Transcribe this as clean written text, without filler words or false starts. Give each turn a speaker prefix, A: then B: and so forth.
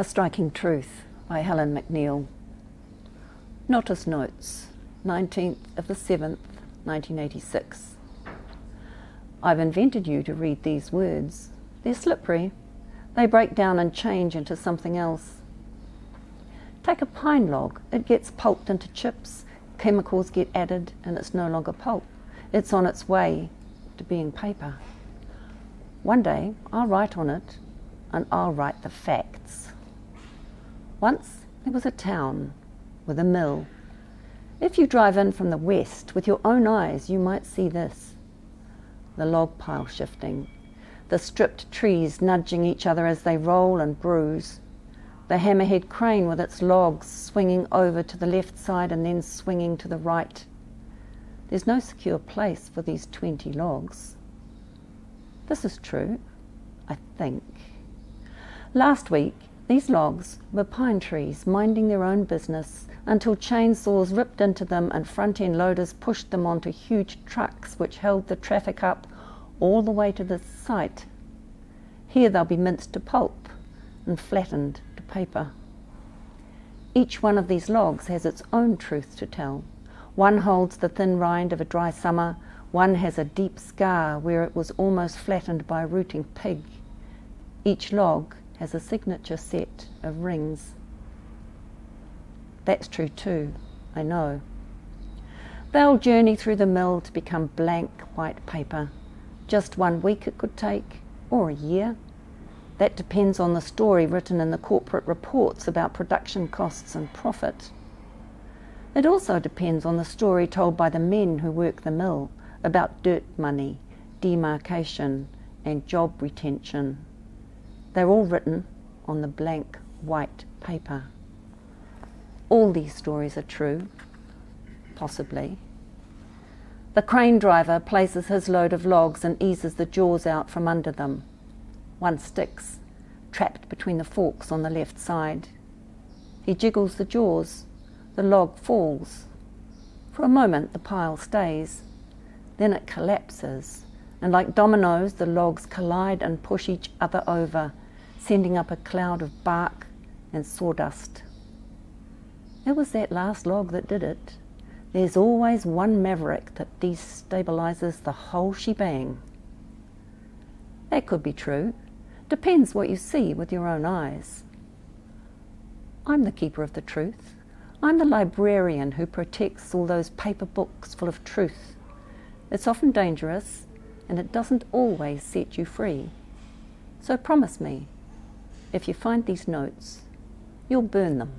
A: A Striking Truth by Helen McNeill. Notice Notes, 19th of the 7th, 1986. I've invented you to read these words. They're slippery. They break down and change into something else. Take a pine log. It gets pulped into chips. Chemicals get added and it's no longer pulp. It's on its way to being paper. One day I'll write on it, and I'll write the facts. Once there was a town with a mill. If you drive in from the west with your own eyes, you might see this. The log pile shifting, the stripped trees nudging each other as they roll and bruise, the hammerhead crane with its logs swinging over to the left side and then swinging to the right. There's no secure place for these 20 logs. This is true, I think. Last week, these logs were pine trees minding their own business until chainsaws ripped into them and front-end loaders pushed them onto huge trucks which held the traffic up all the way to the site. Here they'll be minced to pulp and flattened to paper. Each one of these logs has its own truth to tell. One holds the thin rind of a dry summer, one has a deep scar where it was almost flattened by a rooting pig. Each log has a signature set of rings. That's true too, I know. They'll journey through the mill to become blank white paper. Just 1 week it could take, or a year. That depends on the story written in the corporate reports about production costs and profit. It also depends on the story told by the men who work the mill about dirt money, demarcation, and job retention. They're all written on the blank white paper. All these stories are true, possibly. The crane driver places his load of logs and eases the jaws out from under them. One sticks, trapped between the forks on the left side. He jiggles the jaws. The log falls. For a moment the pile stays. Then it collapses, and like dominoes the logs collide and push each other over, sending up a cloud of bark and sawdust. It was that last log that did it. There's always one maverick that destabilizes the whole shebang. That could be true. Depends what you see with your own eyes. I'm the keeper of the truth. I'm the librarian who protects all those paper books full of truth. It's often dangerous, and it doesn't always set you free. So promise me, if you find these notes, you'll burn them.